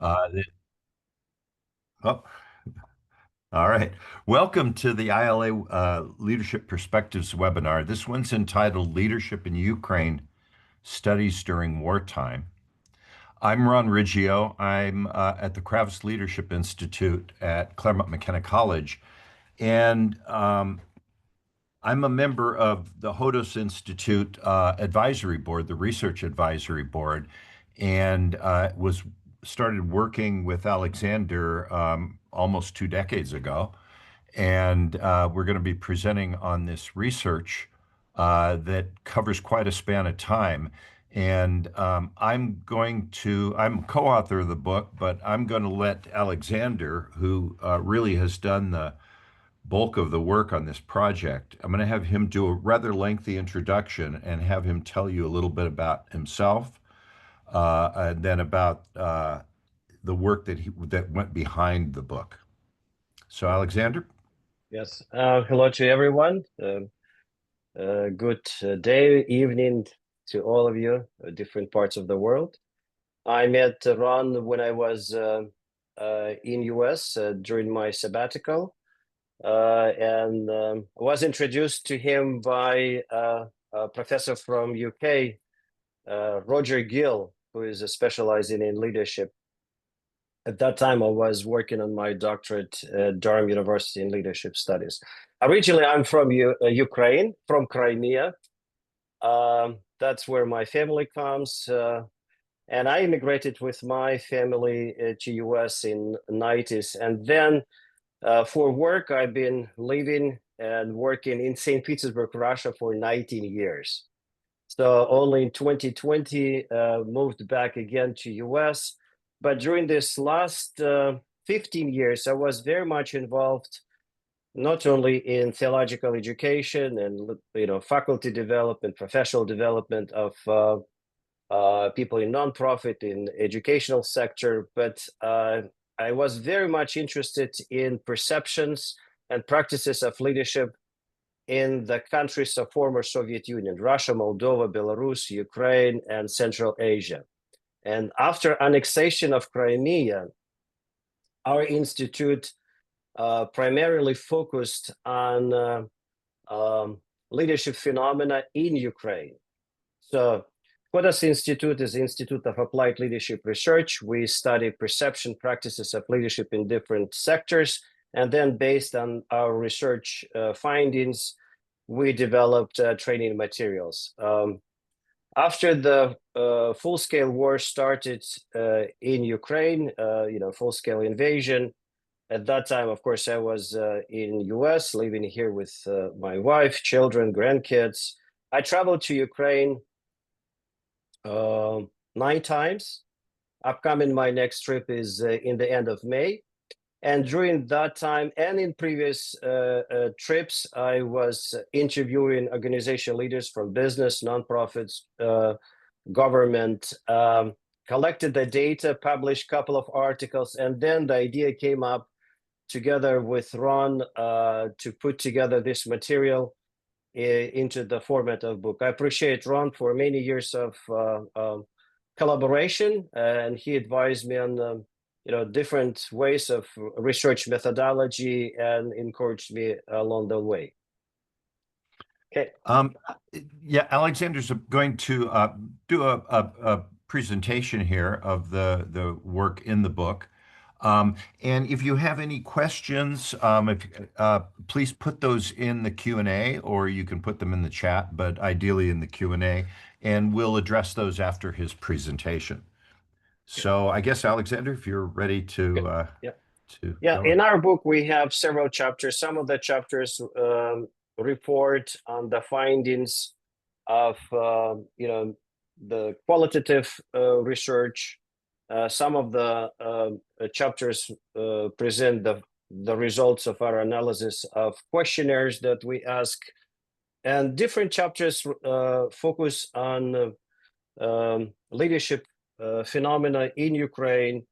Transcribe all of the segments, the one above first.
Uh, oh, all right. Welcome to the ILA Leadership Perspectives webinar. This one's entitled Leadership in Ukraine Studies During Wartime. I'm Ron Riggio. I'm at the Kravitz Leadership Institute at Claremont McKenna College, and I'm a member of the Hodos Institute Advisory Board, the Research Advisory Board, and was started working with Alexander almost 2 decades ago. And we're going to be presenting on this research that covers quite a span of time. And I'm co-author of the book, but I'm going to let Alexander, who really has done the bulk of the work on this project, I'm going to have him do a rather lengthy introduction and have him tell you a little bit about himself, and then about the work that went behind the book. So, Alexander? Yes. Hello to everyone. Good day, evening to all of you, different parts of the world. I met Ron when I was in US during my sabbatical, and was introduced to him by a professor from UK, Roger Gill, who is specializing in leadership. At that time, I was working on my doctorate at Durham University in Leadership Studies. Originally, I'm from Ukraine, from Crimea. That's where my family comes. And I immigrated with my family to US in the 90s. And then for work, I've been living and working in St. Petersburg, Russia for 19 years. So only in 2020, moved back again to US. But during this last 15 years, I was very much involved not only in theological education and faculty development, professional development of people in nonprofit, in educational sector, but I was very much interested in perceptions and practices of leadership in the countries of former Soviet Union: Russia, Moldova, Belarus, Ukraine, and Central Asia. And after annexation of Crimea, our institute primarily focused on leadership phenomena in Ukraine. So Hodos Institute is the Institute of Applied Leadership Research. We study perception practices of leadership in different sectors. And then based on our research findings, we developed training materials. After the full-scale war started in Ukraine, full-scale invasion, at that time, of course, I was in US, living here with my wife, children, grandkids. I traveled to Ukraine 9 times. Upcoming, my next trip is in the end of May. And during that time and in previous trips, I was interviewing organization leaders from business, nonprofits, government, collected the data, published a couple of articles, and then the idea came up together with Ron to put together this material into the format of book. I appreciate Ron for many years of collaboration, and he advised me on different ways of research methodology and encouraged me along the way. Okay. Yeah, Alexander's going to do a presentation here of the work in the book. And if you have any questions, please put those in the Q&A, or you can put them in the chat, but ideally in the Q&A, and we'll address those after his presentation. So I guess, Alexander, if you're ready to Yeah, in our book, we have several chapters. Some of the chapters report on the findings of, the qualitative research. Some of the chapters present the results of our analysis of questionnaires that we ask. And different chapters focus on leadership phenomena in Ukraine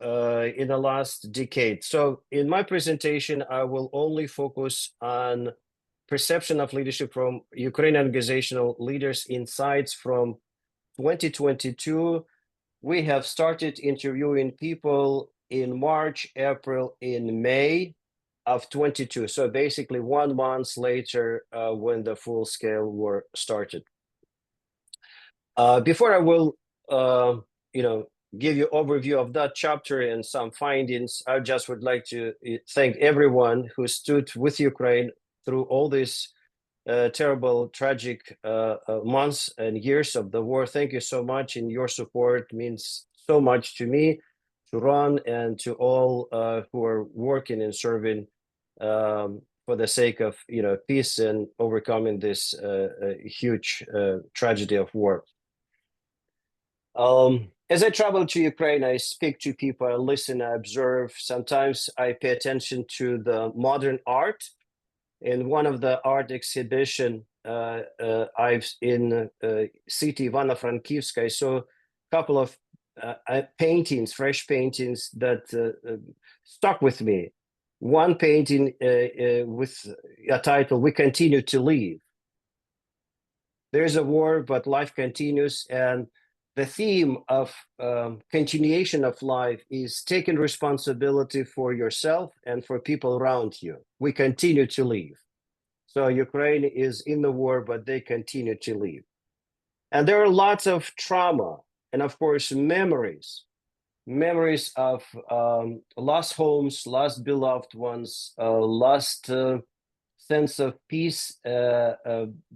in the last decade. So in my presentation, I will only focus on perception of leadership from Ukrainian organizational leaders, insights from 2022 we have started interviewing people in March, April, in May of 22. So basically 1 month later, when the full-scale war started. Before I will, give you overview of that chapter and some findings, I just would like to thank everyone who stood with Ukraine through all these terrible, tragic months and years of the war. Thank you so much, and your support means so much to me, to Ron, and to all who are working and serving for the sake of peace and overcoming this huge tragedy of war. As I travel to Ukraine, I speak to people, I listen, I observe. Sometimes I pay attention to the modern art. In one of the art exhibition, I've in city Ivano-Frankivsk, I saw a couple of paintings, fresh paintings that stuck with me. One painting with a title, "We Continue to Live." There's a war, but life continues, and the theme of continuation of life is taking responsibility for yourself and for people around you. We continue to live. So Ukraine is in the war, but they continue to live. And there are lots of trauma and, of course, memories of lost homes, lost beloved ones, lost sense of peace.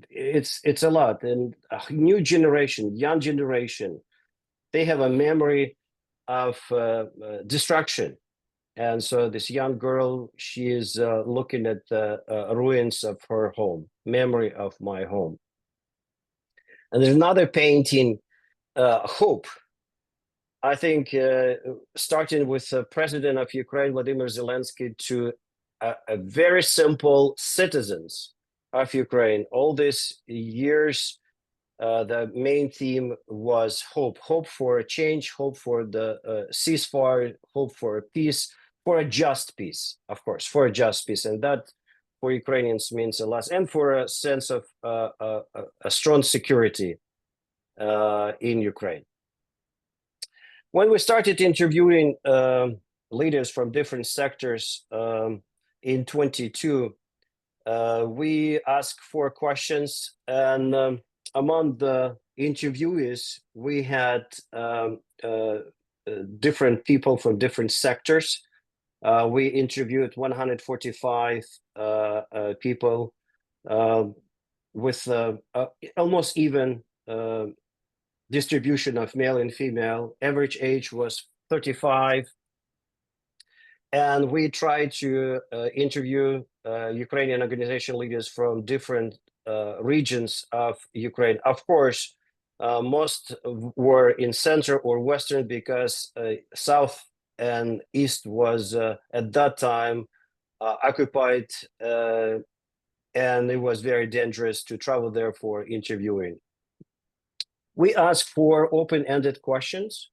It's a lot. And a new generation, young generation, they have a memory of destruction. And so this young girl, she is looking at the ruins of her home, memory of my home. And there's another painting, hope. I think starting with the President of Ukraine, Vladimir Zelensky, to a very simple citizens of Ukraine. All these years, the main theme was hope. Hope for a change, hope for the ceasefire, hope for a peace, for a just peace, of course, for a just peace. And that for Ukrainians means a lot, and for a sense of a strong security in Ukraine. When we started interviewing leaders from different sectors in 22, we asked 4 questions, and among the interviewees, we had different people from different sectors. We interviewed 145 people with almost even distribution of male and female. Average age was 35. And we tried to interview Ukrainian organization leaders from different regions of Ukraine. Of course, most were in center or western, because south and east was at that time occupied, and it was very dangerous to travel there for interviewing. We asked for open-ended questions.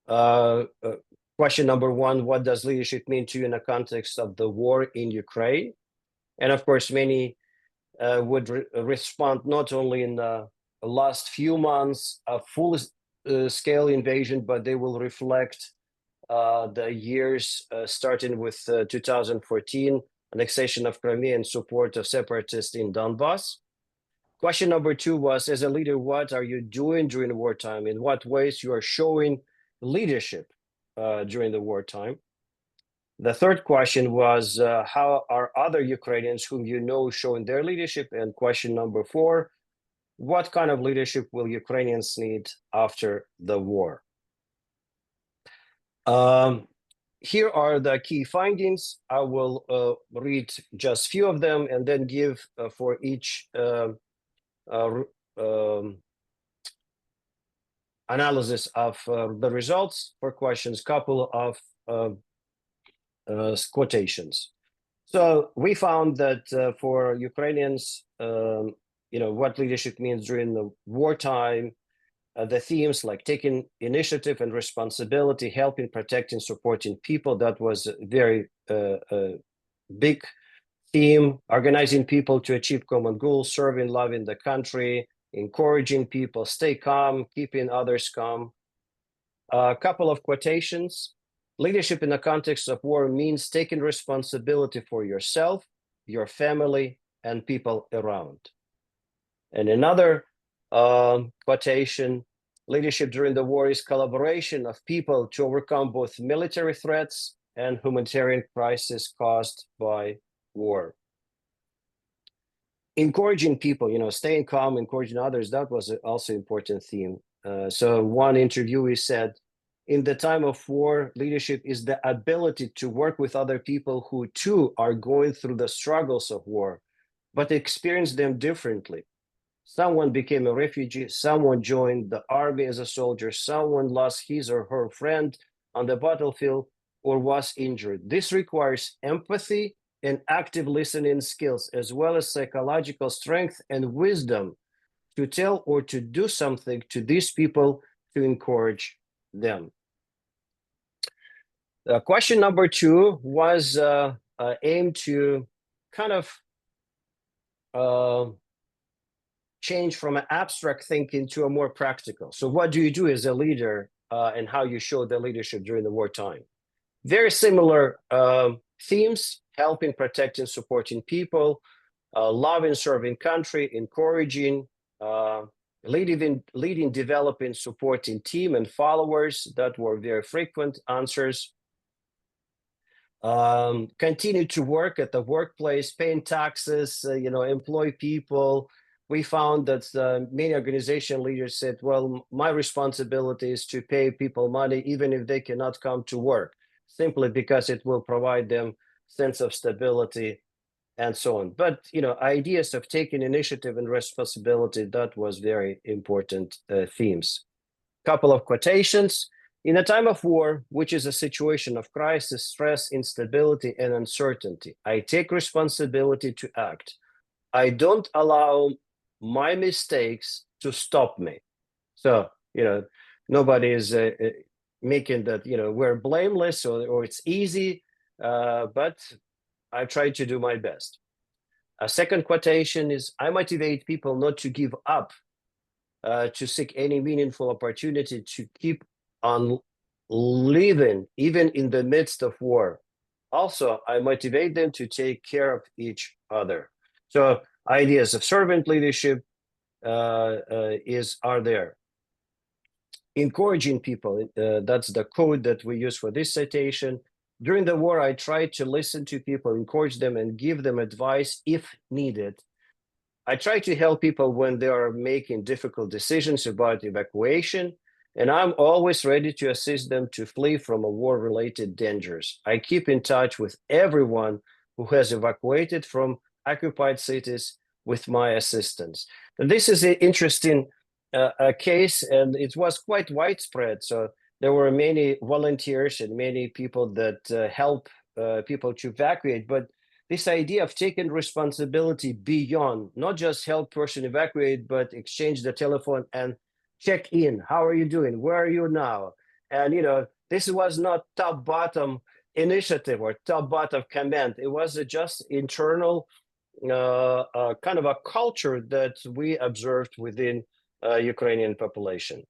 Question number 1, what does leadership mean to you in the context of the war in Ukraine? And of course, many would respond not only in the last few months of full-scale invasion, but they will reflect the years starting with 2014, annexation of Crimea and support of separatists in Donbass. Question number 2 was, as a leader, what are you doing during wartime? In what ways you are showing leadership during the wartime? The third question was, how are other Ukrainians whom you know showing their leadership? And question number 4, what kind of leadership will Ukrainians need after the war? Here are the key findings. I will read just few of them and then give for each analysis of the results for questions, couple of quotations. So we found that for Ukrainians, what leadership means during the wartime, the themes like taking initiative and responsibility, helping, protecting, supporting people, that was a very big theme. Organizing people to achieve common goals, serving, loving the country, encouraging people, stay calm, keeping others calm, A couple of quotations. Leadership in the context of war means taking responsibility for yourself, your family, and people around. And another quotation, leadership during the war is collaboration of people to overcome both military threats and humanitarian crisis caused by war. Encouraging people, staying calm, encouraging others, that was also an important theme. So one interviewee said, in the time of war, leadership is the ability to work with other people who too are going through the struggles of war, but experience them differently. Someone became a refugee, someone joined the army as a soldier, someone lost his or her friend on the battlefield or was injured. This requires empathy and active listening skills, as well as psychological strength and wisdom to tell or to do something to these people to encourage them. Question number 2 was aimed to kind of change from an abstract thinking to a more practical. So what do you do as a leader and how you show the leadership during the wartime? Very similar themes: helping, protecting, supporting people, loving, serving country, encouraging, leading, developing, supporting team and followers. That were very frequent answers. Continue to work at the workplace, paying taxes, employ people. We found that many organization leaders said, well, my responsibility is to pay people money, even if they cannot come to work, simply because it will provide them sense of stability and so on. But, ideas of taking initiative and responsibility, that was very important themes. Couple of quotations. In a time of war, which is a situation of crisis, stress, instability, and uncertainty, I take responsibility to act. I don't allow my mistakes to stop me. So, nobody is making that, we're blameless or it's easy, but I try to do my best. A second quotation is, I motivate people not to give up, to seek any meaningful opportunity to keep on living, even in the midst of war. Also, I motivate them to take care of each other. So ideas of servant leadership are there. Encouraging people, that's the code that we use for this citation. During the war, I tried to listen to people, encourage them, and give them advice if needed. I try to help people when they are making difficult decisions about evacuation, and I'm always ready to assist them to flee from a war-related dangers. I keep in touch with everyone who has evacuated from occupied cities with my assistance. And this is an interesting case, and it was quite widespread. So there were many volunteers and many people that help people to evacuate, but this idea of taking responsibility beyond, not just help person evacuate, but exchange the telephone and check in. How are you doing? Where are you now? And, this was not top-bottom initiative or top-bottom command. It was just internal kind of a culture that we observed within Ukrainian population.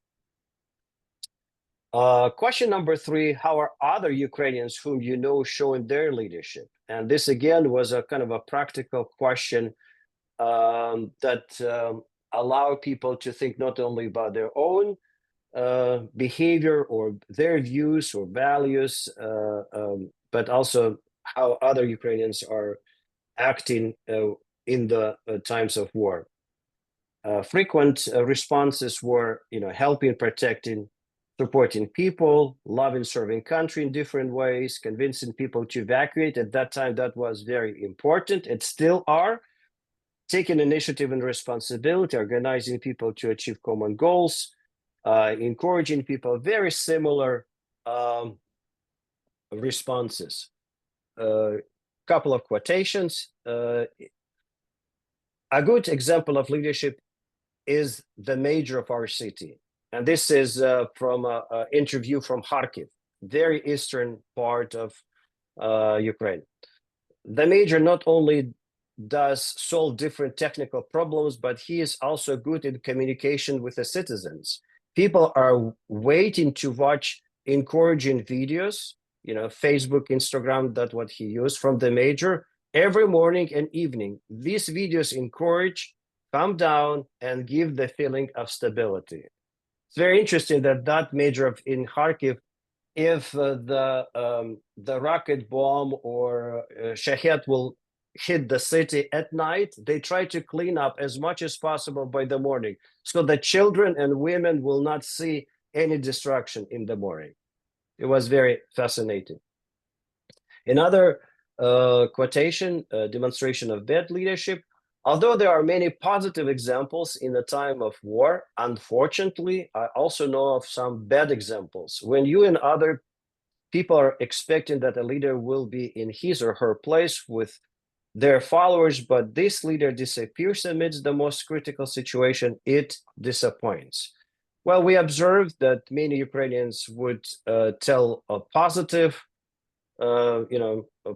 Question number 3, how are other Ukrainians whom you know showing their leadership? And this again was a kind of a practical question that allow people to think not only about their own behavior or their views or values, but also how other Ukrainians are acting in the times of war. Frequent responses were, helping, protecting, supporting people, loving, serving country in different ways, convincing people to evacuate. At that time, that was very important. It still are. Taking initiative and responsibility, organizing people to achieve common goals, encouraging people, very similar responses. Couple of quotations. A good example of leadership is the mayor of our city. And this is from an interview from Kharkiv, very eastern part of Ukraine. The mayor not only does solve different technical problems, but he is also good in communication with the citizens. People are waiting to watch encouraging videos, Facebook, Instagram, that's what he used from the major every morning and evening. These videos encourage, calm down, and give the feeling of stability. It's very interesting that major in Kharkiv, if the rocket bomb or Shahed will hit the city at night, they try to clean up as much as possible by the morning, so that children and women will not see any destruction in the morning. It was very fascinating. Another demonstration of bad leadership. Although there are many positive examples in the time of war, unfortunately, I also know of some bad examples. When you and other people are expecting that a leader will be in his or her place with their followers, but this leader disappears amidst the most critical situation, it disappoints. Well, we observed that many Ukrainians would tell a positive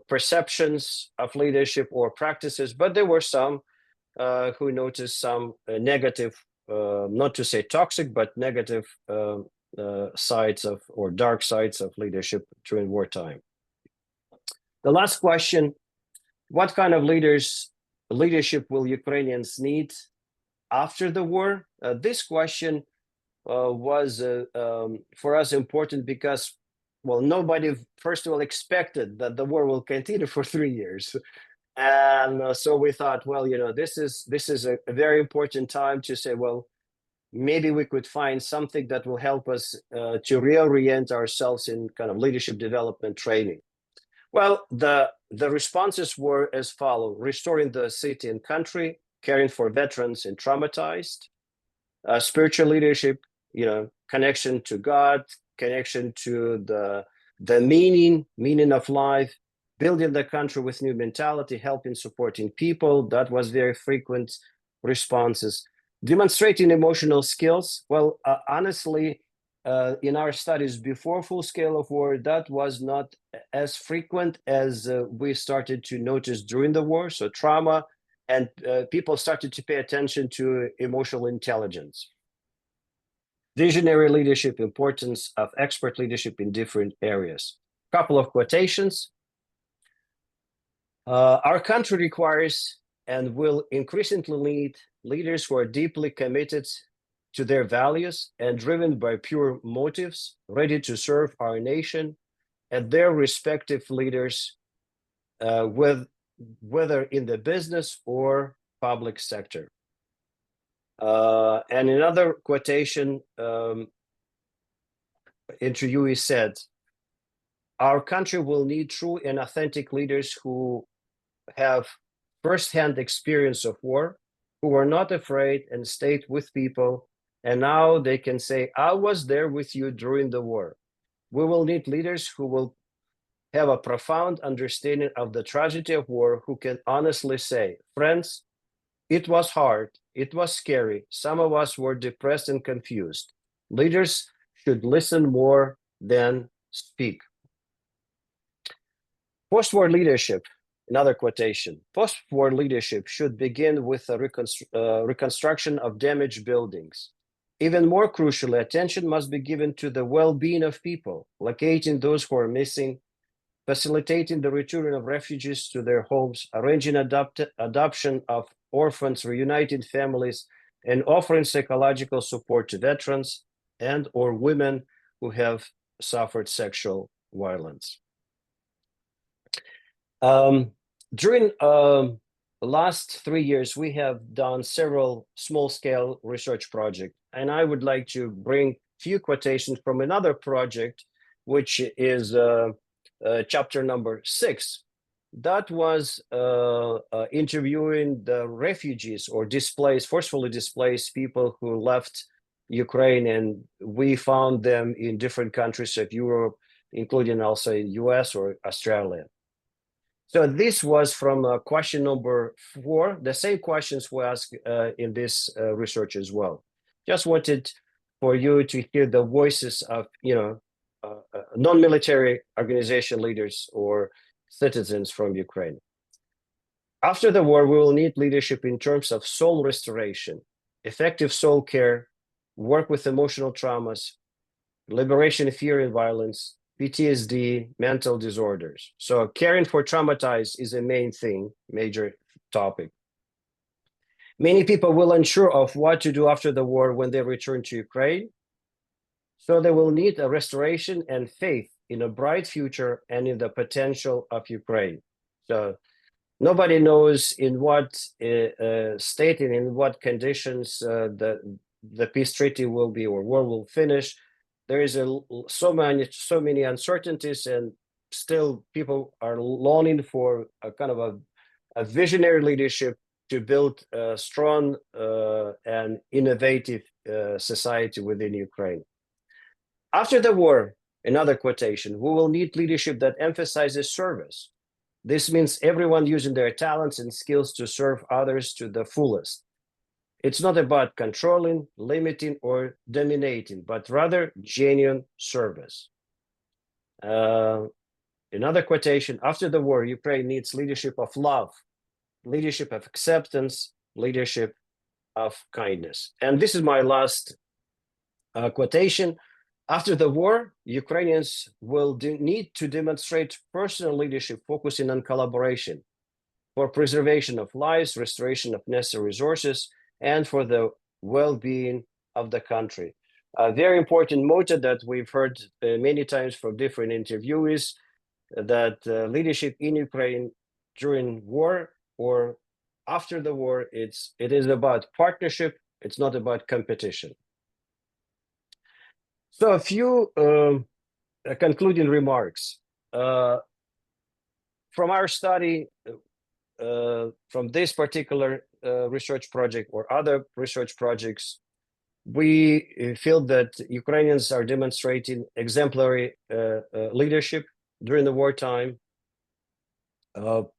perceptions of leadership or practices, but there were some who noticed some negative, not to say toxic, but negative sides of or dark sides of leadership during wartime. The last question: what kind of leadership will Ukrainians need after the war? This question was for us important because, well, nobody, first of all, expected that the war will continue for 3 years. And so we thought, well, this is a very important time to say, well, maybe we could find something that will help us to reorient ourselves in kind of leadership development training. Well, the responses were as follows: restoring the city and country, caring for veterans and traumatized, spiritual leadership, connection to God, connection to the meaning of life, building the country with new mentality, helping, supporting people. That was very frequent responses. Demonstrating emotional skills. Well, honestly, in our studies before full scale of war, that was not as frequent as we started to notice during the war. So trauma, and people started to pay attention to emotional intelligence. Visionary leadership, importance of expert leadership in different areas. Couple of quotations. Our country requires and will increasingly need leaders who are deeply committed to their values and driven by pure motives, ready to serve our nation and their respective leaders, whether in the business or public sector. And another quotation, interviewee said, our country will need true and authentic leaders who have firsthand experience of war, who are not afraid and stayed with people, and now they can say, I was there with you during the war. We will need leaders who will have a profound understanding of the tragedy of war, who can honestly say, friends, it was hard, it was scary, some of us were depressed and confused. Leaders should listen more than speak. Post-war leadership, another quotation. Post-war leadership should begin with a reconstruction of damaged buildings. Even more crucially, attention must be given to the well-being of people, locating those who are missing, facilitating the return of refugees to their homes, arranging adoption of orphans, reuniting families, and offering psychological support to veterans and or women who have suffered sexual violence. During the last 3 years, we have done several small-scale research projects, and I would like to bring few quotations from another project, which is chapter number 6. That was interviewing the refugees or forcefully displaced people who left Ukraine, and we found them in different countries of Europe, including also US or Australia. So this was from question number 4, the same questions we asked in this research as well. Just wanted for you to hear the voices of, non-military organization leaders or citizens from Ukraine. After the war, we will need leadership in terms of soul restoration, effective soul care, work with emotional traumas, liberation of fear and violence, PTSD, mental disorders. So caring for traumatized is a main thing, major topic. Many people will unsure of what to do after the war when they return to Ukraine. So they will need a restoration and faith in a bright future and in the potential of Ukraine. So nobody knows in what state and in what conditions the peace treaty will be or war will finish. There is so many uncertainties, and still people are longing for a kind of a visionary leadership to build a strong and innovative society within Ukraine. After the war, another quotation, we will need leadership that emphasizes service. This means everyone using their talents and skills to serve others to the fullest. It's not about controlling, limiting, or dominating, but rather genuine service. Another quotation, after the war, Ukraine needs leadership of love, leadership of acceptance, leadership of kindness. And this is my last quotation. After the war, Ukrainians will need to demonstrate personal leadership focusing on collaboration for preservation of lives, restoration of necessary resources, and for the well-being of the country. A very important motto that we've heard many times from different interviewees, that leadership in Ukraine during war or after the war, it is about partnership, it's not about competition. So a few concluding remarks. From our study, from this particular research project or other research projects, we feel that Ukrainians are demonstrating exemplary leadership during the wartime,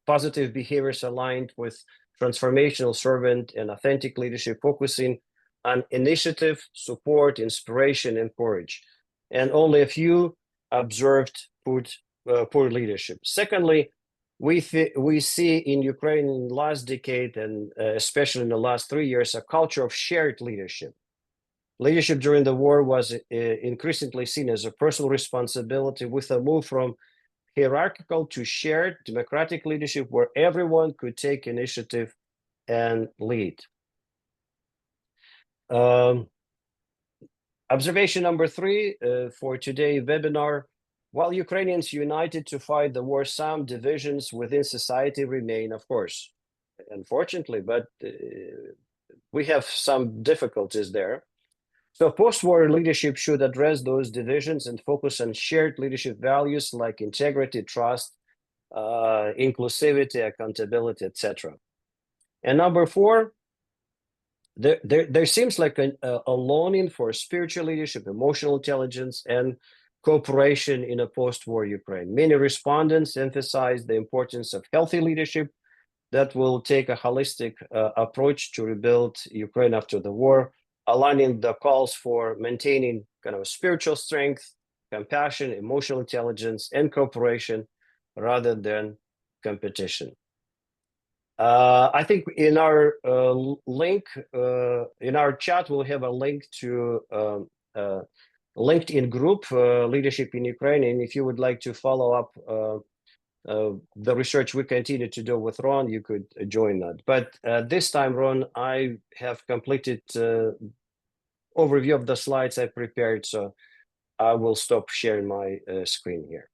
positive behaviors aligned with transformational servant and authentic leadership, focusing on initiative, support, inspiration, and courage. And only a few observed poor leadership. Secondly, we see in Ukraine in the last decade, and especially in the last 3 years, a culture of shared leadership. Leadership during the war was increasingly seen as a personal responsibility, with a move from hierarchical to shared democratic leadership where everyone could take initiative and lead. Observation number 3 for today's webinar: while Ukrainians united to fight the war, some divisions within society remain, of course, unfortunately, but we have some difficulties there. So post-war leadership should address those divisions and focus on shared leadership values like integrity, trust, inclusivity, accountability, etc. And number 4, there seems like a longing for spiritual leadership, emotional intelligence, and cooperation in a post-war Ukraine. Many respondents emphasize the importance of healthy leadership that will take a holistic approach to rebuild Ukraine after the war, aligning the calls for maintaining kind of spiritual strength, compassion, emotional intelligence, and cooperation rather than competition. I think in our link, in our chat, we'll have a link to LinkedIn group, Leadership in Ukraine. And if you would like to follow up the research we continue to do with Ron, you could join that. But this time, Ron, I have completed overview of the slides I prepared, so I will stop sharing my screen here.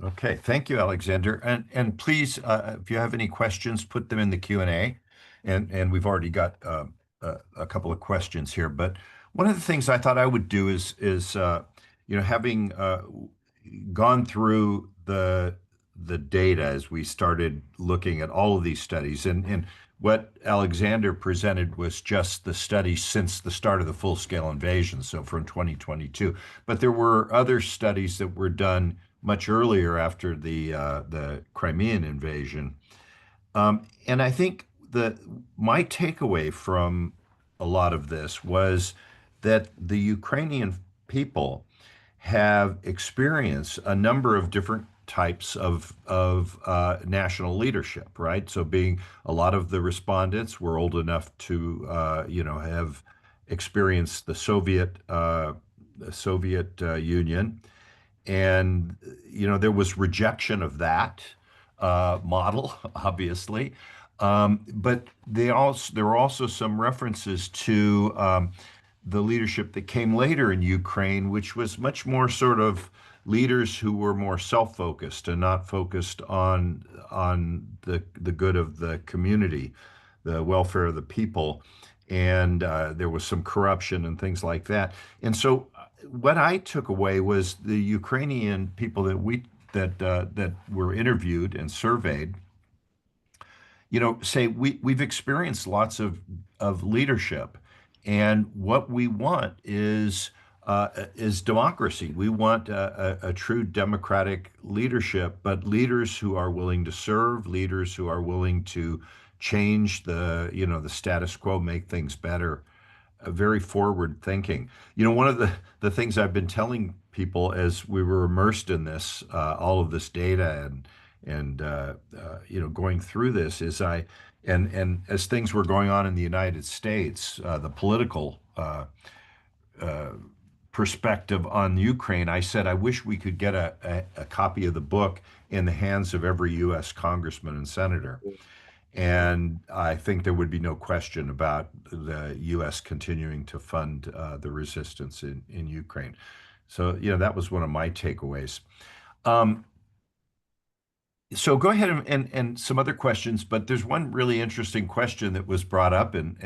Okay, thank you, Alexander. And please, if you have any questions, put them in the Q&A. And we've already got a couple of questions here. But one of the things I thought I would do is having gone through the data as we started looking at all of these studies, and what Alexander presented was just the studies since the start of the full-scale invasion, so from 2022. But there were other studies that were done much earlier after the Crimean invasion. And I think my takeaway from a lot of this was that the Ukrainian people have experienced a number of different types of national leadership, right? So being a lot of the respondents were old enough to, have experienced the Soviet Union, and there was rejection of that model, obviously. But there were also some references to the leadership that came later in Ukraine, which was much more sort of leaders who were more self-focused and not focused on the good of the community, the welfare of the people. And there was some corruption and things like that. And so what I took away was the Ukrainian people that were interviewed and surveyed, say we've experienced lots of leadership, and what we want is democracy. We want a true democratic leadership, but leaders who are willing to serve, leaders who are willing to change the status quo, make things better, very forward thinking. One of the things I've been telling people as we were immersed in this, all of this data and going through this is and as things were going on in the United States, the political uh, perspective on Ukraine, I said, I wish we could get a copy of the book in the hands of every U.S. congressman and senator. And I think there would be no question about the U.S. continuing to fund the resistance in Ukraine. So, that was one of my takeaways. Um, so go ahead and some other questions, but there's one really interesting question that was brought up, and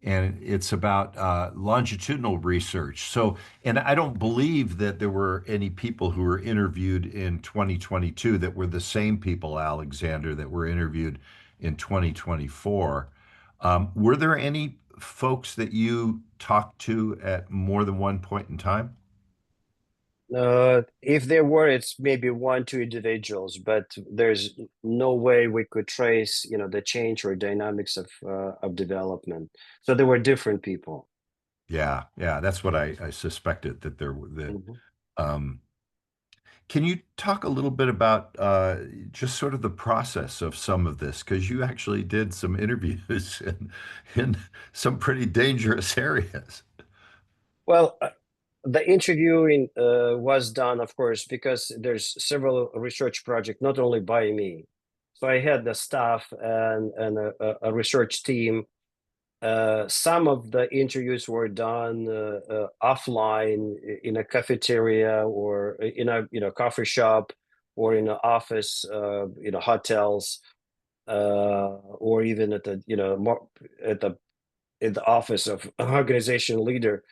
it's about longitudinal research. So, and I don't believe that there were any people who were interviewed in 2022 that were the same people, Alexander, that were interviewed in 2024. Were there any folks that you talked to at more than one point in time? If there were, it's maybe one, two individuals, but there's no way we could trace, the change or dynamics of development. So there were different people. Yeah, yeah, that's what I suspected that Mhm. um, can you talk a little bit about just sort of the process of some of this? Because you actually did some interviews in some pretty dangerous areas. Well, the interviewing was done, of course, because there's several research projects, not only by me. So I had the staff and a research team. Some of the interviews were done offline in a cafeteria or in a coffee shop or in an office, hotels, or even at the at the in the office of an organization leader.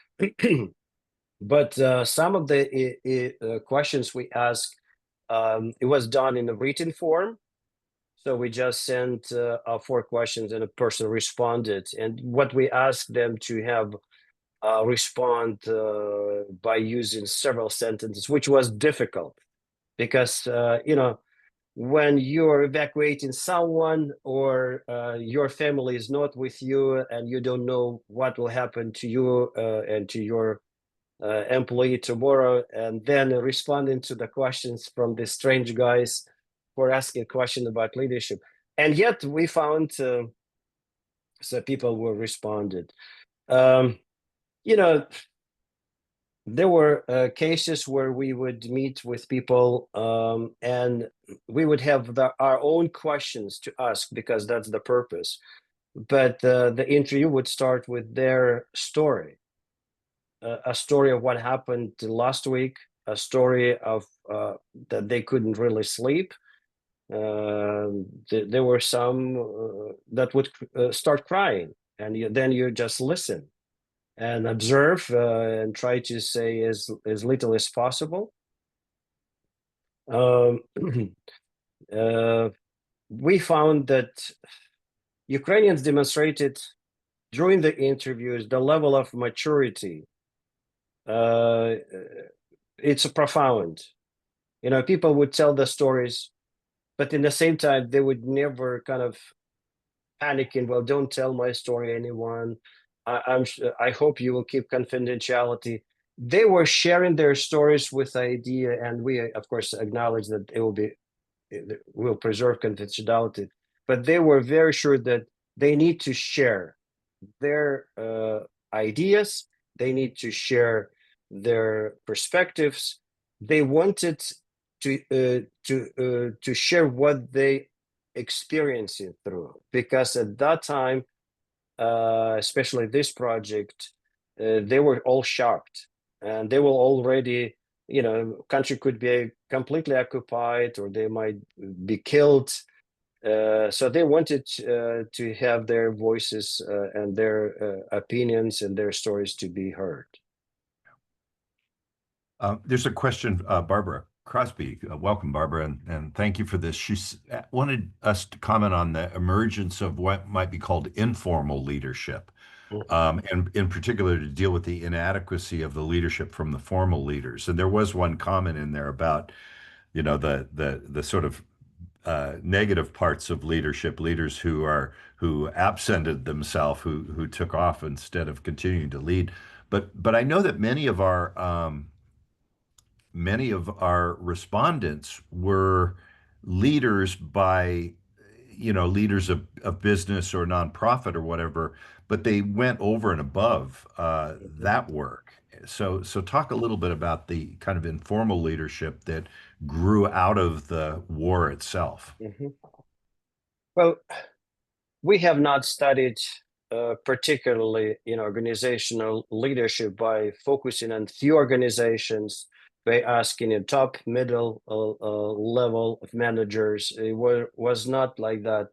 But some of the questions we asked, it was done in a written form. So we just sent four questions and a person responded. And what we asked them to have respond by using several sentences, which was difficult because, when you're evacuating someone or your family is not with you and you don't know what will happen to you and to your employee tomorrow, and then responding to the questions from the strange guys who are asking a question about leadership. And yet we found so people were responded. Um, you know, there were cases where we would meet with people and we would have our own questions to ask because that's the purpose. But the interview would start with their story, a story of what happened last week, a story of that they couldn't really sleep. There were some that would start crying, and then you just listen and observe and try to say as little as possible. Um, uh, we found that Ukrainians demonstrated during the interviews the level of maturity. Uh, it's profound. People would tell the stories, but in the same time, they would never kind of panicking. Well, don't tell my story anyone. I hope you will keep confidentiality. They were sharing their stories with the idea, and we of course acknowledge that it will preserve confidentiality. But they were very sure that they need to share their ideas. They need to share their perspectives. They wanted to share what they experiencing through, because at that time, especially this project, they were all shocked, and they were already, country could be completely occupied, or they might be killed. So they wanted to have their voices and their opinions and their stories to be heard. There's a question, Barbara Crosby. Welcome, Barbara, and thank you for this. She wanted us to comment on the emergence of what might be called informal leadership, and in particular to deal with the inadequacy of the leadership from the formal leaders. And there was one comment in there about, the sort of negative parts of leadership, leaders who absented themselves, who took off instead of continuing to lead. But I know that many of our respondents were leaders by, leaders of business or nonprofit or whatever, but they went over and above that work. So talk a little bit about the kind of informal leadership that grew out of the war itself. Mhm. Well, we have not studied particularly in organizational leadership by focusing on few organizations, by asking a top, middle level of managers. Was not like that.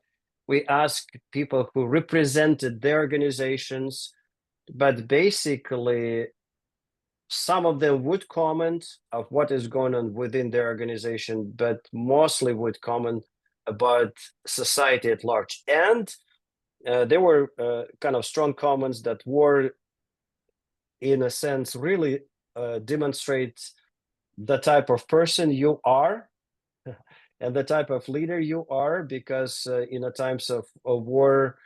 We asked people who represented their organizations, but basically some of them would comment of what is going on within their organization, but mostly would comment about society at large. And there were kind of strong comments that were, in a sense, really demonstrate the type of person you are and the type of leader you are, because in a times of war,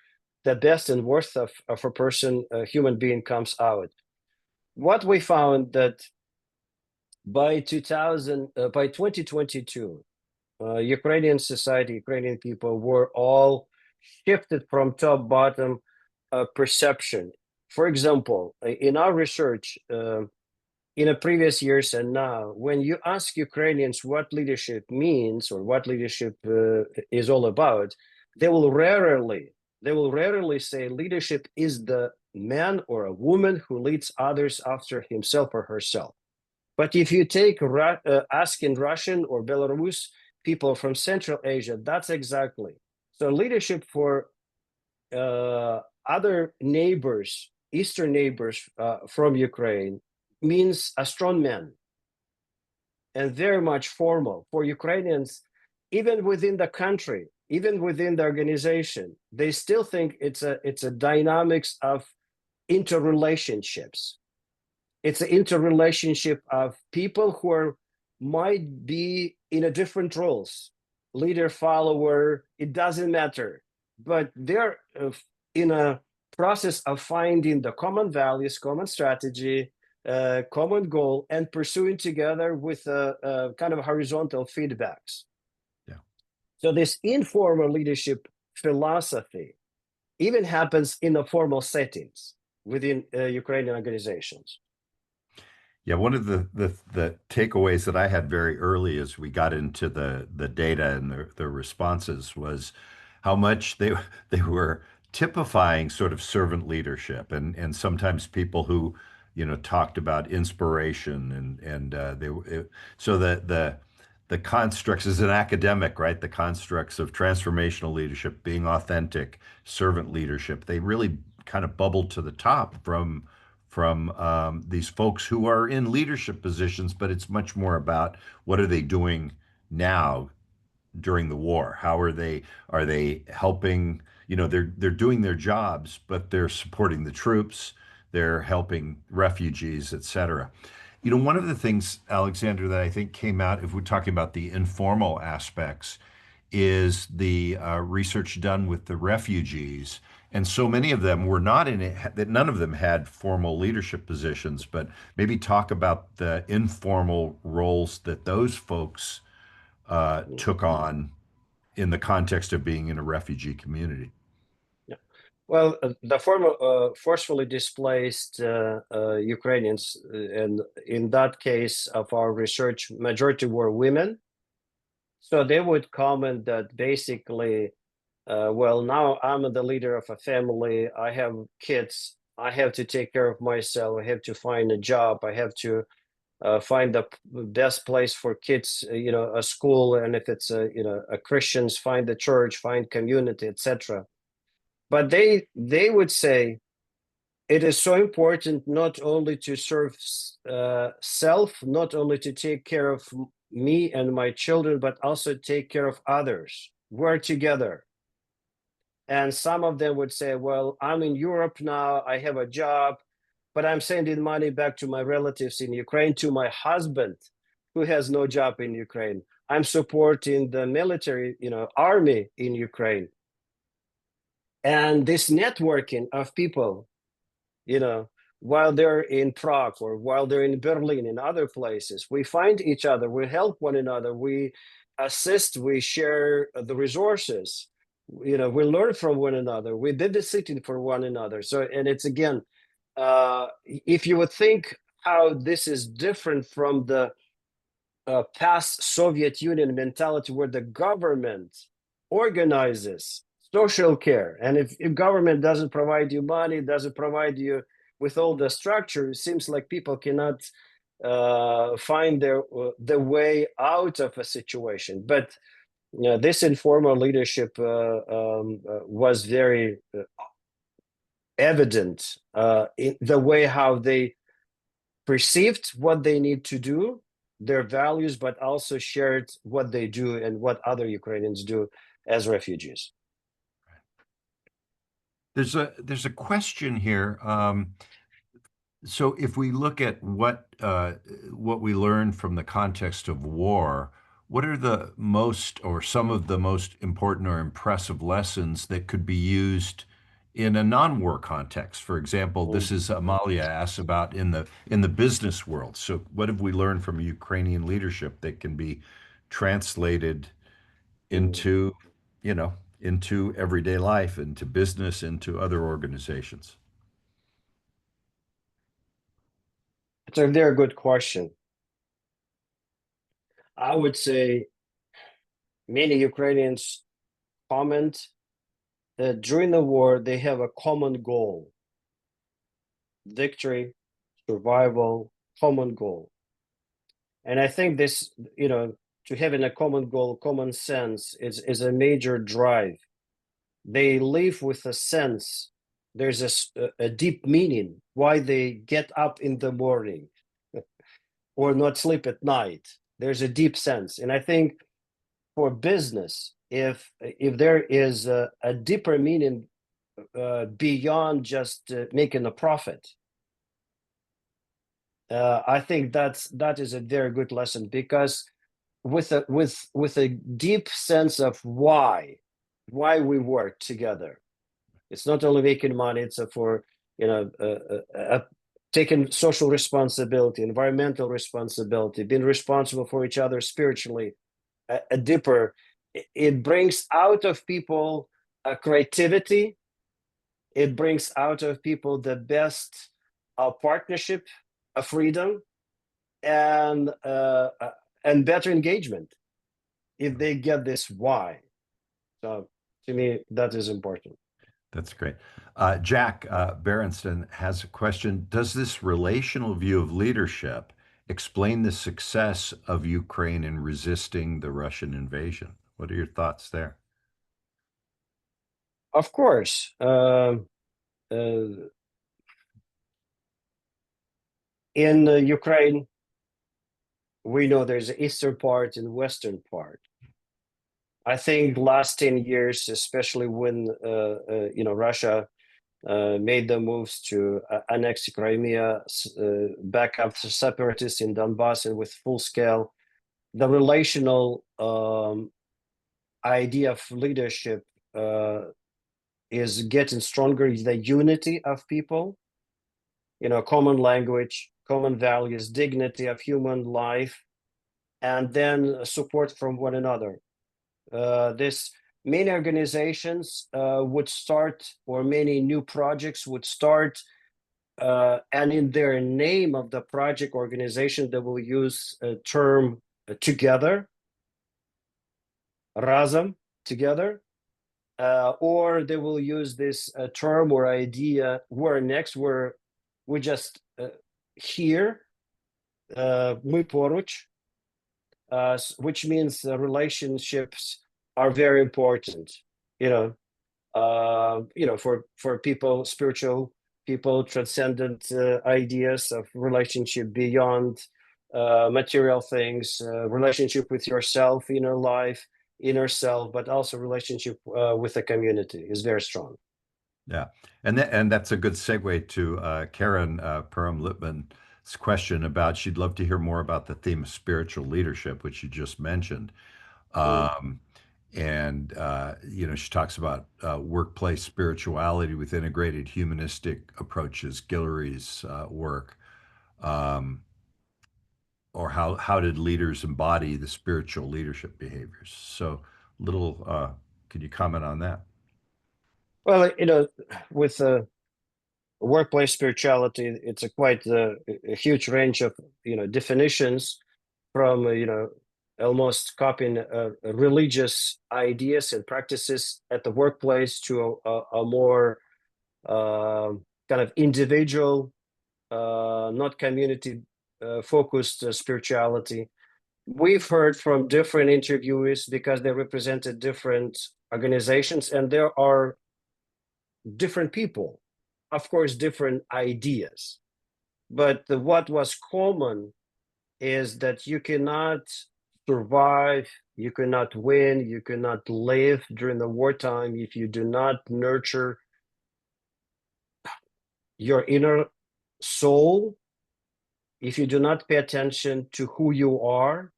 the best and worst of a person, a human being, comes out. What we found that by 2022, Ukrainian society, Ukrainian people were all shifted from top bottom perception. For example, in our research, in the previous years and now, when you ask Ukrainians what leadership means or what leadership is all about, they will rarely say leadership is the man or a woman who leads others after himself or herself. But if you take asking Russian or Belarus people from Central Asia, that's exactly. So leadership for other neighbors, Eastern neighbors from Ukraine, means a strong man and very much formal. For Ukrainians, even within the country, even within the organization, they still think it's a dynamics of interrelationships. It's an interrelationship of people who might be in a different roles, leader, follower, it doesn't matter, but they're in a process of finding the common values, common strategy, common goal, and pursuing together with a kind of horizontal feedbacks. Yeah. So this informal leadership philosophy even happens in the formal settings within Ukrainian organizations. Yeah, one of the takeaways that I had very early as we got into the data and the responses was how much they were typifying sort of servant leadership, and sometimes people who talked about inspiration, and so the constructs as an academic, right? The constructs of transformational leadership, being authentic, servant leadership, they really kind of bubbled to the top from these folks who are in leadership positions, but it's much more about what are they doing now during the war? How are they helping? They're doing their jobs, but they're supporting the troops, they're helping refugees, etc. One of the things, Alexander, that I think came out, if we're talking about the informal aspects, is the research done with the refugees. And so many of them were not in it, that none of them had formal leadership positions, but maybe talk about the informal roles that those folks took on in the context of being in a refugee community. Yeah. Well, the former forcefully displaced Ukrainians, and in that case of our research, majority were women. So they would comment that basically, well, now I'm the leader of a family. I have kids. I have to take care of myself. I have to find a job. I have to find the best place for kids, a school, and if it's a Christians, find the church, find community, etc. But they would say it is so important not only to serve self, not only to take care of me and my children, but also take care of others. We're together. And some of them would say, well, I'm in Europe now, I have a job, but I'm sending money back to my relatives in Ukraine, to my husband who has no job in Ukraine. I'm supporting the military, army in Ukraine. And this networking of people, you know, while they're in Prague or while they're in Berlin, in other places, we find each other, we help one another, we assist, we share the resources, we learn from one another, we babysitting for one another. So, and it's again, if you would think how this is different from the past Soviet Union mentality where the government organizes social care. And if government doesn't provide you money, doesn't provide you with all the structure, it seems like people cannot find the way out of a situation. But this informal leadership was very evident in the way how they perceived what they need to do, their values, but also shared what they do and what other Ukrainians do as refugees. There's a question here. So if we look at what we learned from the context of war, what are the most or some of the most important or impressive lessons that could be used in a non-war context? For example, this is Amalia asks about in the business world. So what have we learned from Ukrainian leadership that can be translated into, into everyday life, into business, into other organizations? It's a very good question. I would say many Ukrainians comment that during the war, they have a common goal: victory, survival, common goal. And I think this, to having a common goal, common sense is a major drive. They live with a sense. There's a deep meaning why they get up in the morning or not sleep at night. There's a deep sense. And I think for business, if there is a deeper meaning beyond just making a profit, I think that is a very good lesson, because with a deep sense of why we work together. It's not only making money; it's for taking social responsibility, environmental responsibility, being responsible for each other spiritually. A deeper, it brings out of people a creativity. It brings out of people the best partnership, a freedom, and better engagement if they get this why. So to me, that is important. That's great. Jack Berenston has a question. Does this relational view of leadership explain the success of Ukraine in resisting the Russian invasion? What are your thoughts there? Of course, in Ukraine, we know there's an eastern part and western part. I think last 10 years, especially when Russia made the moves to annex Crimea, back up to separatists in Donbass, and with full scale, the relational idea of leadership is getting stronger. The unity of people, common language, common values, dignity of human life, and then support from one another. This many organizations would start, or many new projects would start, and in their name of the project organization, they will use a term together, razom, together, or they will use this term or idea, we're next, we're just here, мы поруч, which means relationships are very important, for people, spiritual people, transcendent ideas of relationship beyond material things, relationship with yourself, inner life, inner self, but also relationship with the community is very strong. Yeah, and that's a good segue to Karen Perham Lippman's question about she'd love to hear more about the theme of spiritual leadership, which you just mentioned. Um, and she talks about workplace spirituality with integrated humanistic approaches, Guillory's work. Or how did leaders embody the spiritual leadership behaviors? So, can you comment on that? Well, with workplace spirituality, it's a quite a huge range of definitions, from almost copying religious ideas and practices at the workplace to a more kind of individual, not community focused spirituality. We've heard from different interviewees because they represented different organizations, and there are different people, of course, different ideas. But what was common is that you cannot survive, you cannot win, you cannot live during the wartime if you do not nurture your inner soul, if you do not pay attention to who you are,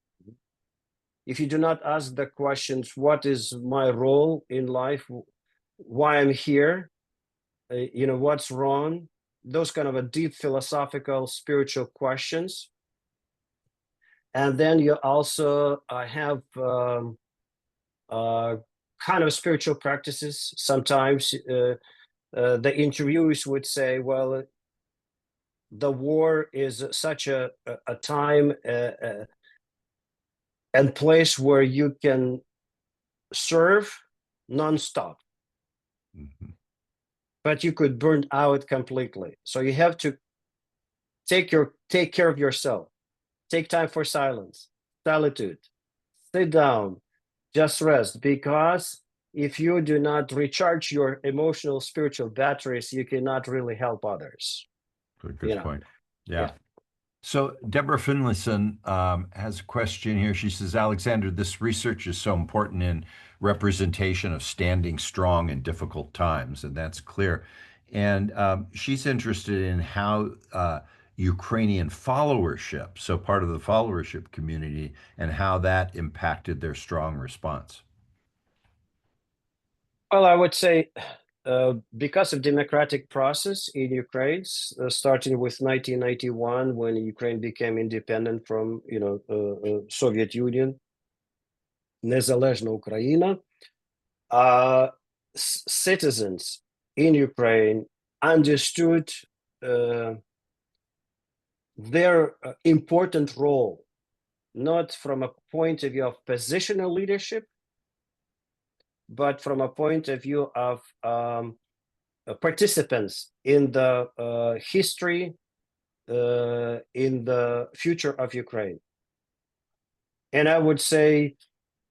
if you do not ask the questions, what is my role in life, why I'm here, what's wrong, those kind of a deep philosophical, spiritual questions. And then you also have kind of spiritual practices. Sometimes the interviewers would say, well, the war is such a time and place where you can serve nonstop, but you could burn out completely. So you have to take care of yourself. Take time for silence, solitude, sit down, just rest, because if you do not recharge your emotional, spiritual batteries, you cannot really help others. Good point. Yeah. So Deborah Finlayson has a question here. She says, Alexander, this research is so important in representation of standing strong in difficult times, and that's clear. And she's interested in how Ukrainian followership, so part of the followership community, and how that impacted their strong response. Well, I would say because of democratic process in Ukraine, starting with 1991, when Ukraine became independent from Soviet Union, Незалежна Україна, citizens in Ukraine understood their important role, not from a point of view of positional leadership, but from a point of view of participants in the history, in the future of Ukraine. And I would say,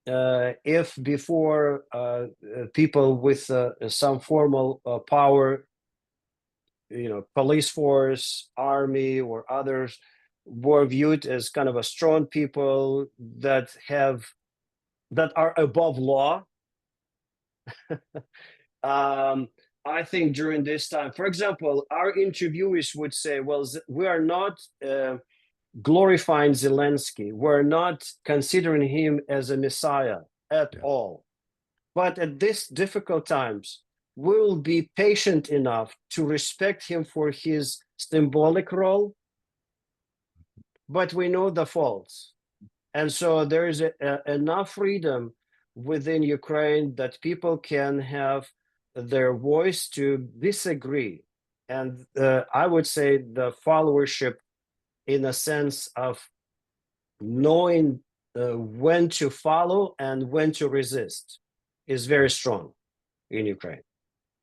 if before people with some formal power, police force, army, or others, were viewed as kind of a strong people that are above law, I think during this time, for example, our interviewers would say, well, we are not glorifying Zelensky. We're not considering him as a messiah at all. But at these difficult times, we will be patient enough to respect him for his symbolic role, but we know the faults. And so there is enough freedom within Ukraine that people can have their voice to disagree. And I would say the followership, in a sense of knowing when to follow and when to resist, is very strong in Ukraine.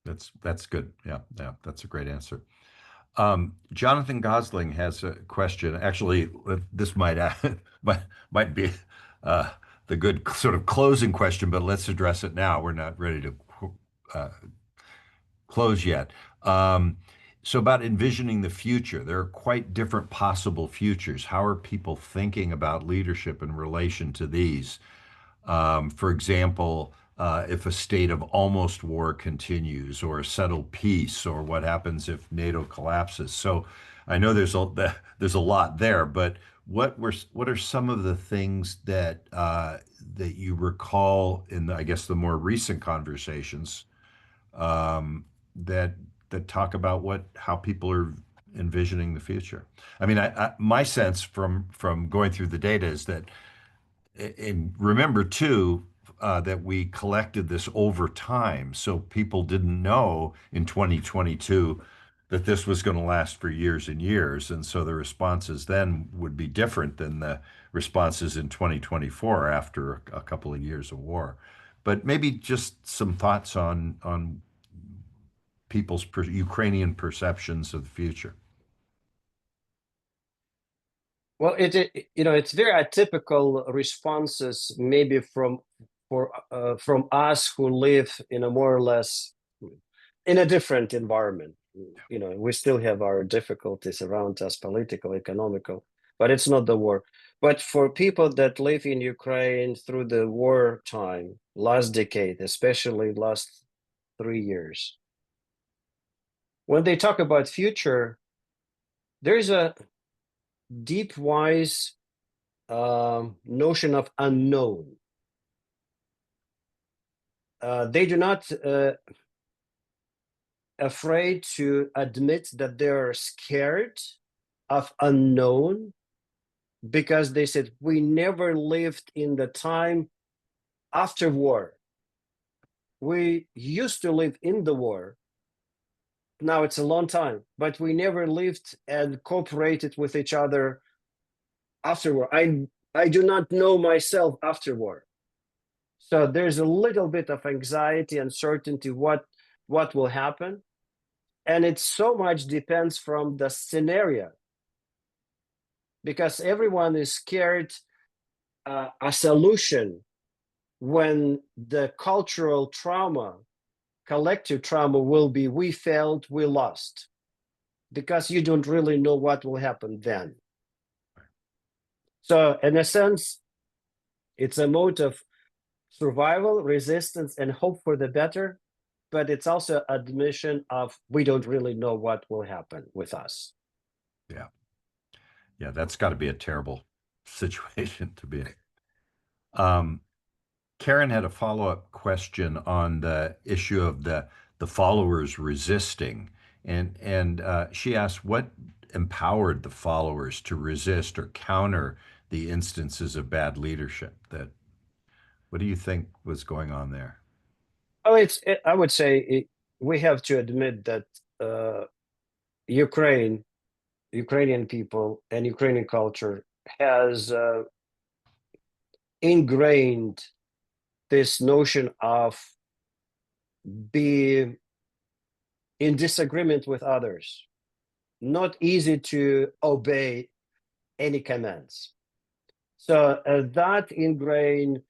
That's good. Yeah, yeah, that's a great answer. Jonathan Gosling has a question. Actually, this might might be uh, the good sort of closing question, but let's address it now. We're not ready to uh, close yet. So about envisioning the future, there are quite different possible futures. How are people thinking about leadership in relation to these? For example, if a state of almost war continues, or a settled peace, or what happens if NATO collapses. So I know there's a lot there, but what are some of the things that that you recall in I guess the more recent conversations um, that that talk about how people are envisioning the future? I mean, my sense from going through the data is that, and remember too, that we collected this over time, so people didn't know in 2022 that this was going to last for years and years, and so the responses then would be different than the responses in 2024 after a couple of years of war. But maybe just some thoughts on people's Ukrainian perceptions of the future. Well, it's very atypical responses, maybe from us who live in a more or less in a different environment. We still have our difficulties around us, political, economical, but it's not the war. But for people that live in Ukraine through the war time, last decade, especially last 3 years, when they talk about future, there's a deep, wise notion of unknown. They do not afraid to admit that they're scared of unknown, because they said we never lived in the time after war. We used to live in the war. Now it's a long time, but we never lived and cooperated with each other after war. I do not know myself after war. So there's a little bit of anxiety, uncertainty, what will happen. And it so much depends from the scenario, because everyone is scared a solution when the cultural trauma, collective trauma will be, we failed, we lost, because you don't really know what will happen then. So in a sense, it's a mode of survival, resistance, and hope for the better, but it's also admission of we don't really know what will happen with us. Yeah. Yeah, that's got to be a terrible situation to be in. Um, Karen had a follow-up question on the issue of the followers resisting, and she asked what empowered the followers to resist or counter the instances of bad leadership. What do you think was going on there? Oh, I would say we have to admit that uh, Ukrainian people and Ukrainian culture has ingrained this notion of being in disagreement with others, not easy to obey any commands. So that ingrained,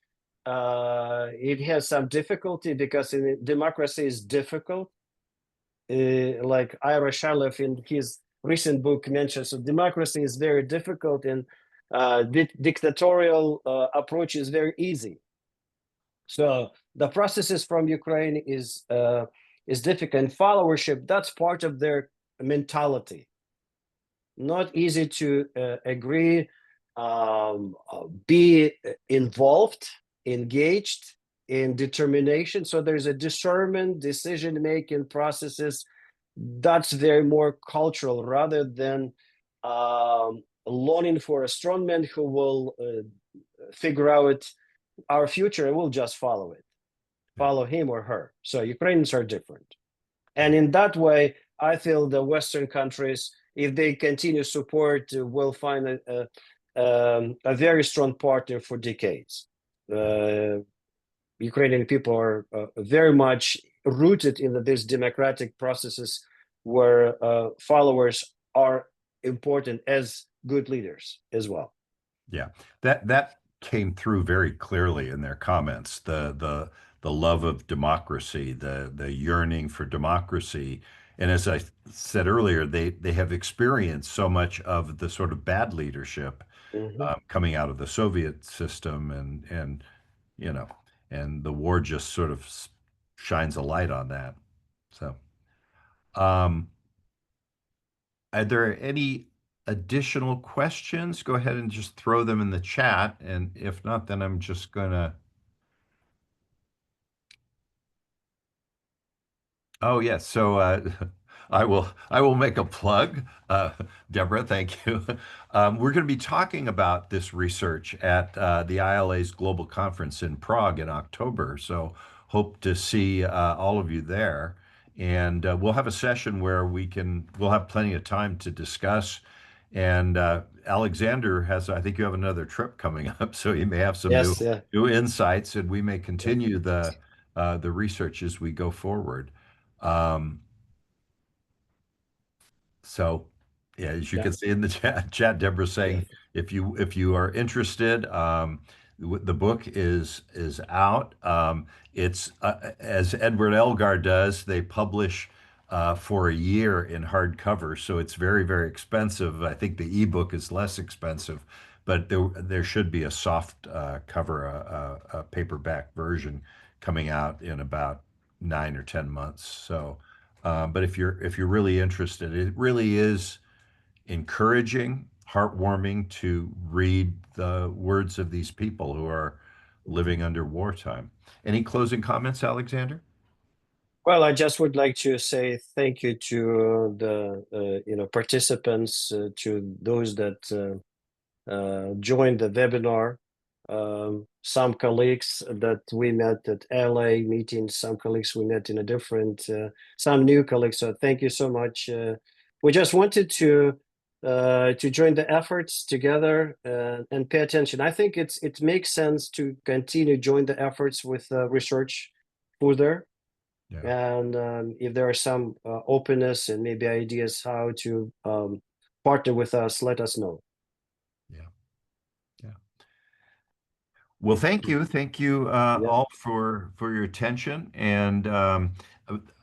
it has some difficulty, because in democracy is difficult. Like Ira Shalev in his recent book mentions, so democracy is very difficult, and dictatorial approach is very easy. So the processes from Ukraine is difficult. And followership, that's part of their mentality. Not easy to agree, be involved, engaged in determination. So there's a discernment, decision-making processes. That's very more cultural, rather than longing for a strong man who will figure out our future will just follow it, Yeah. follow him or her. So Ukrainians are different. And in that way, I feel the Western countries, if they continue support, will find a very strong partner for decades. Ukrainian people are very much rooted in these democratic processes where followers are important as good leaders as well. Yeah, that came through very clearly in their comments. The love of democracy, the yearning for democracy, and as I said earlier, they have experienced so much of the sort of bad leadership Mhm. coming out of the Soviet system, and you know, and the war just sort of shines a light on that. So, um, are there any additional questions? Go ahead and just throw them in the chat. And if not, then I'm just gonna. Oh, yes. So I will make a plug. Deborah, thank you. We're going to be talking about this research at the ILA's Global Conference in Prague in October. So hope to see all of you there. And we'll have a session where we'll have plenty of time to discuss. And Alexander has, I think you have another trip coming up, so you may have some Yes, yeah, new insights, and we may yeah, continue the research as we go forward. Um, so, yeah, as you yeah. can see in the chat, Deborah's saying if you are interested, the book is out. It's as Edward Elgar does. They publish for a year in hardcover, so it's very very expensive. I think the ebook is less expensive, but there should be a soft cover, a paperback version coming out in about 9 or 10 months. So. But if you're really interested, it really is encouraging, heartwarming to read the words of these people who are living under wartime. Any closing comments, Alexander? Well, I just would like to say thank you to the participants, to those that joined the webinar. Some colleagues that we met at LA meetings, some colleagues we met in a different, some new colleagues. So thank you so much. We just wanted to join the efforts together and pay attention. I think it makes sense to continue join the efforts with research further. Yeah, And if there are some openness and maybe ideas how to partner with us, let us know. yeah, yeah. Well, thank you Yeah, all for your attention. And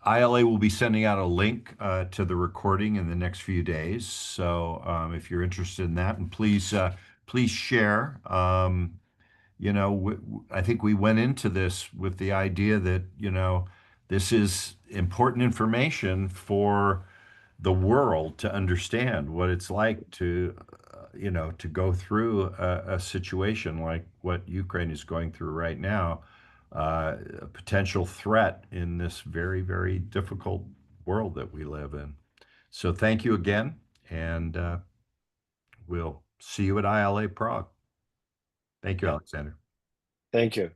ILA will be sending out a link to the recording in the next few days. So if you're interested in that, and please share. I think we went into this with the idea that, this is important information for the world to understand what it's like to go through a situation like what Ukraine is going through right now, a potential threat in this very, very difficult world that we live in. So thank you again, and we'll see you at ILA Prague. Thank you, yeah. Alexander. Thank you.